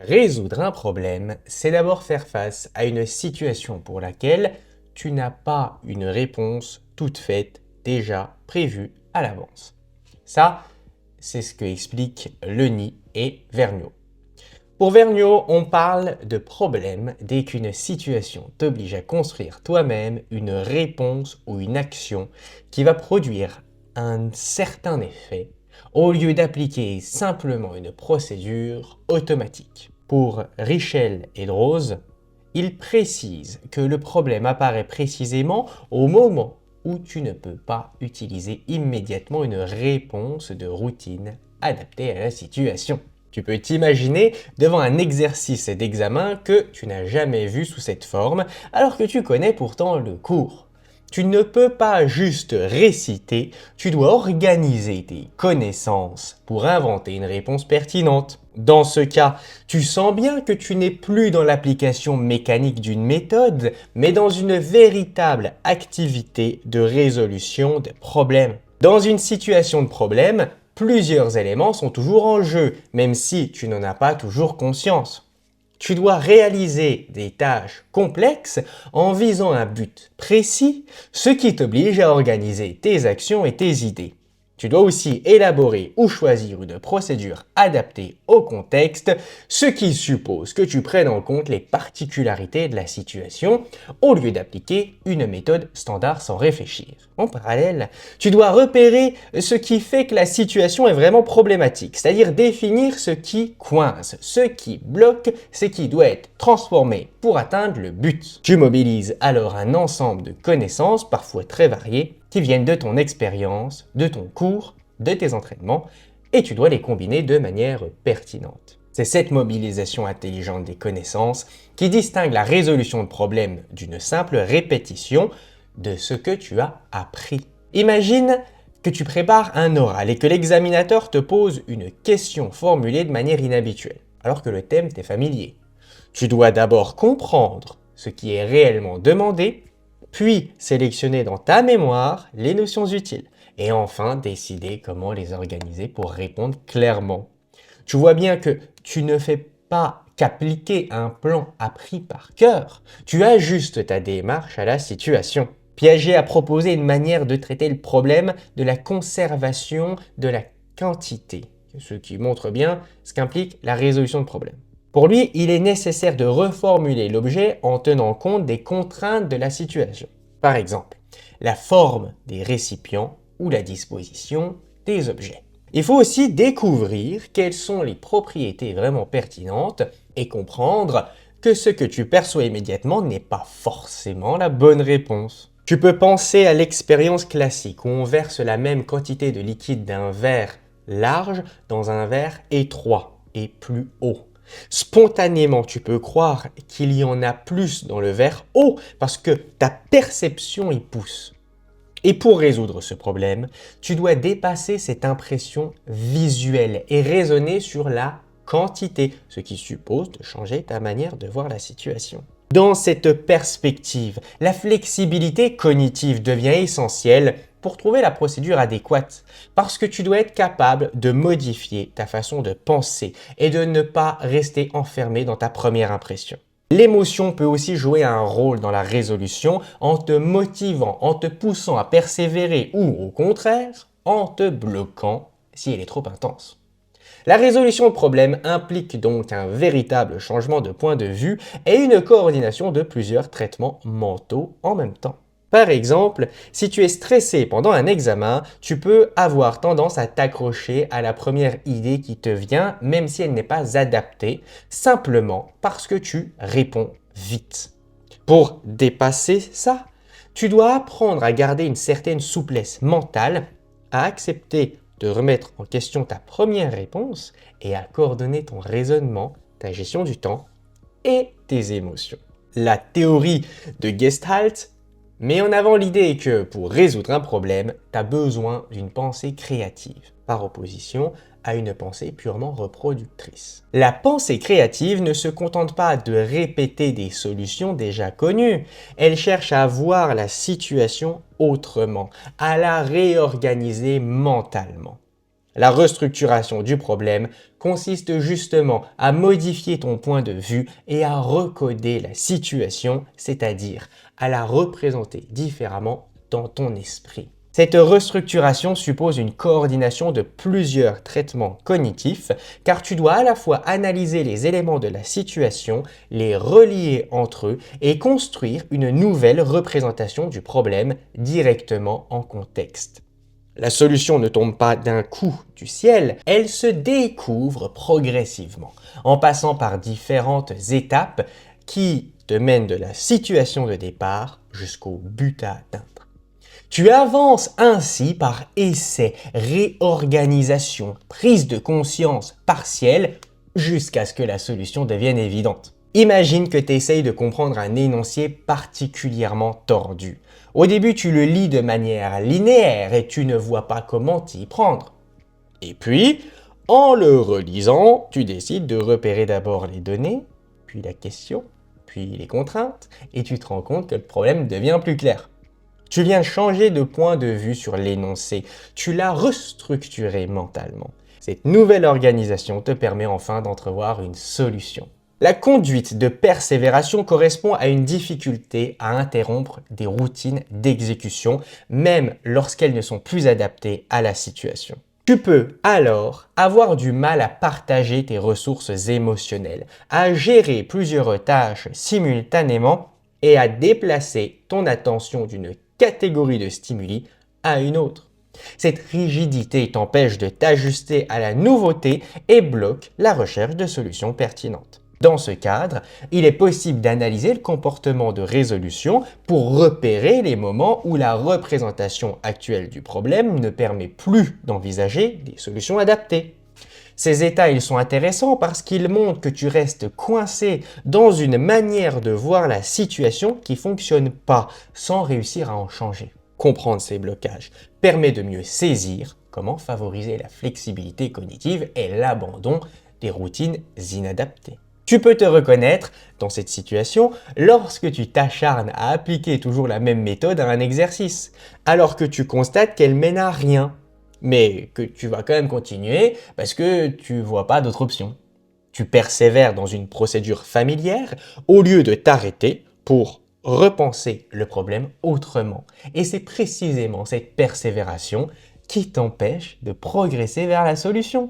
Résoudre un problème, c'est d'abord faire face à une situation pour laquelle tu n'as pas une réponse toute faite, déjà prévue à l'avance. Ça, c'est ce que expliquent Leni et Vergniaud. Pour Vergniaud, on parle de problème dès qu'une situation t'oblige à construire toi-même une réponse ou une action qui va produire un certain effet au lieu d'appliquer simplement une procédure automatique. Pour Richel et Drose, ils précisent que le problème apparaît précisément au moment où tu ne peux pas utiliser immédiatement une réponse de routine adaptée à la situation. Tu peux t'imaginer devant un exercice d'examen que tu n'as jamais vu sous cette forme, alors que tu connais pourtant le cours. Tu ne peux pas juste réciter, tu dois organiser tes connaissances pour inventer une réponse pertinente. Dans ce cas, tu sens bien que tu n'es plus dans l'application mécanique d'une méthode, mais dans une véritable activité de résolution de problèmes. Dans une situation de problème, plusieurs éléments sont toujours en jeu, même si tu n'en as pas toujours conscience. Tu dois réaliser des tâches complexes en visant un but précis, ce qui t'oblige à organiser tes actions et tes idées. Tu dois aussi élaborer ou choisir une procédure adaptée au contexte, ce qui suppose que tu prennes en compte les particularités de la situation au lieu d'appliquer une méthode standard sans réfléchir. En parallèle, tu dois repérer ce qui fait que la situation est vraiment problématique, c'est-à-dire définir ce qui coince, ce qui bloque, ce qui doit être transformé pour atteindre le but. Tu mobilises alors un ensemble de connaissances, parfois très variées, qui viennent de ton expérience, de ton cours, de tes entraînements, et tu dois les combiner de manière pertinente. C'est cette mobilisation intelligente des connaissances qui distingue la résolution de problèmes d'une simple répétition de ce que tu as appris. Imagine que tu prépares un oral et que l'examinateur te pose une question formulée de manière inhabituelle, alors que le thème t'est familier. Tu dois d'abord comprendre ce qui est réellement demandé, puis sélectionner dans ta mémoire les notions utiles, et enfin décider comment les organiser pour répondre clairement. Tu vois bien que tu ne fais pas qu'appliquer un plan appris par cœur, tu ajustes ta démarche à la situation. Piaget a proposé une manière de traiter le problème de la conservation de la quantité, ce qui montre bien ce qu'implique la résolution de problèmes. Pour lui, il est nécessaire de reformuler l'objet en tenant compte des contraintes de la situation. Par exemple, la forme des récipients ou la disposition des objets. Il faut aussi découvrir quelles sont les propriétés vraiment pertinentes et comprendre que ce que tu perçois immédiatement n'est pas forcément la bonne réponse. Tu peux penser à l'expérience classique où on verse la même quantité de liquide d'un verre large dans un verre étroit et plus haut. Spontanément, tu peux croire qu'il y en a plus dans le verre haut parce que ta perception y pousse. Et pour résoudre ce problème, tu dois dépasser cette impression visuelle et raisonner sur la quantité, ce qui suppose de changer ta manière de voir la situation. Dans cette perspective, la flexibilité cognitive devient essentielle pour trouver la procédure adéquate, parce que tu dois être capable de modifier ta façon de penser et de ne pas rester enfermé dans ta première impression. L'émotion peut aussi jouer un rôle dans la résolution en te motivant, en te poussant à persévérer ou au contraire, en te bloquant si elle est trop intense. La résolution de problèmes implique donc un véritable changement de point de vue et une coordination de plusieurs traitements mentaux en même temps. Par exemple, si tu es stressé pendant un examen, tu peux avoir tendance à t'accrocher à la première idée qui te vient, même si elle n'est pas adaptée, simplement parce que tu réponds vite. Pour dépasser ça, tu dois apprendre à garder une certaine souplesse mentale, à accepter de remettre en question ta première réponse et à coordonner ton raisonnement, ta gestion du temps et tes émotions. La théorie de Gestalt met en avant l'idée que pour résoudre un problème, tu as besoin d'une pensée créative, par opposition à une pensée purement reproductrice. La pensée créative ne se contente pas de répéter des solutions déjà connues, elle cherche à voir la situation autrement, à la réorganiser mentalement. La restructuration du problème consiste justement à modifier ton point de vue et à recoder la situation, c'est-à-dire à la représenter différemment dans ton esprit. Cette restructuration suppose une coordination de plusieurs traitements cognitifs, car tu dois à la fois analyser les éléments de la situation, les relier entre eux et construire une nouvelle représentation du problème directement en contexte. La solution ne tombe pas d'un coup du ciel, elle se découvre progressivement, en passant par différentes étapes qui te mènent de la situation de départ jusqu'au but à atteindre. Tu avances ainsi par essai, réorganisation, prise de conscience partielle, jusqu'à ce que la solution devienne évidente. Imagine que tu essayes de comprendre un énoncé particulièrement tordu. Au début, tu le lis de manière linéaire et tu ne vois pas comment t'y prendre. Et puis, en le relisant, tu décides de repérer d'abord les données, puis la question, puis les contraintes, et tu te rends compte que le problème devient plus clair. Tu viens changer de point de vue sur l'énoncé, tu l'as restructuré mentalement. Cette nouvelle organisation te permet enfin d'entrevoir une solution. La conduite de persévération correspond à une difficulté à interrompre des routines d'exécution, même lorsqu'elles ne sont plus adaptées à la situation. Tu peux alors avoir du mal à partager tes ressources émotionnelles, à gérer plusieurs tâches simultanément et à déplacer ton attention d'une catégorie de stimuli à une autre. Cette rigidité t'empêche de t'ajuster à la nouveauté et bloque la recherche de solutions pertinentes. Dans ce cadre, il est possible d'analyser le comportement de résolution pour repérer les moments où la représentation actuelle du problème ne permet plus d'envisager des solutions adaptées. Ces états, ils sont intéressants parce qu'ils montrent que tu restes coincé dans une manière de voir la situation qui ne fonctionne pas sans réussir à en changer. Comprendre ces blocages permet de mieux saisir comment favoriser la flexibilité cognitive et l'abandon des routines inadaptées. Tu peux te reconnaître dans cette situation lorsque tu t'acharnes à appliquer toujours la même méthode à un exercice, alors que tu constates qu'elle mène à rien, mais que tu vas quand même continuer parce que tu vois pas d'autre option. Tu persévères dans une procédure familière au lieu de t'arrêter pour repenser le problème autrement. Et c'est précisément cette persévération qui t'empêche de progresser vers la solution.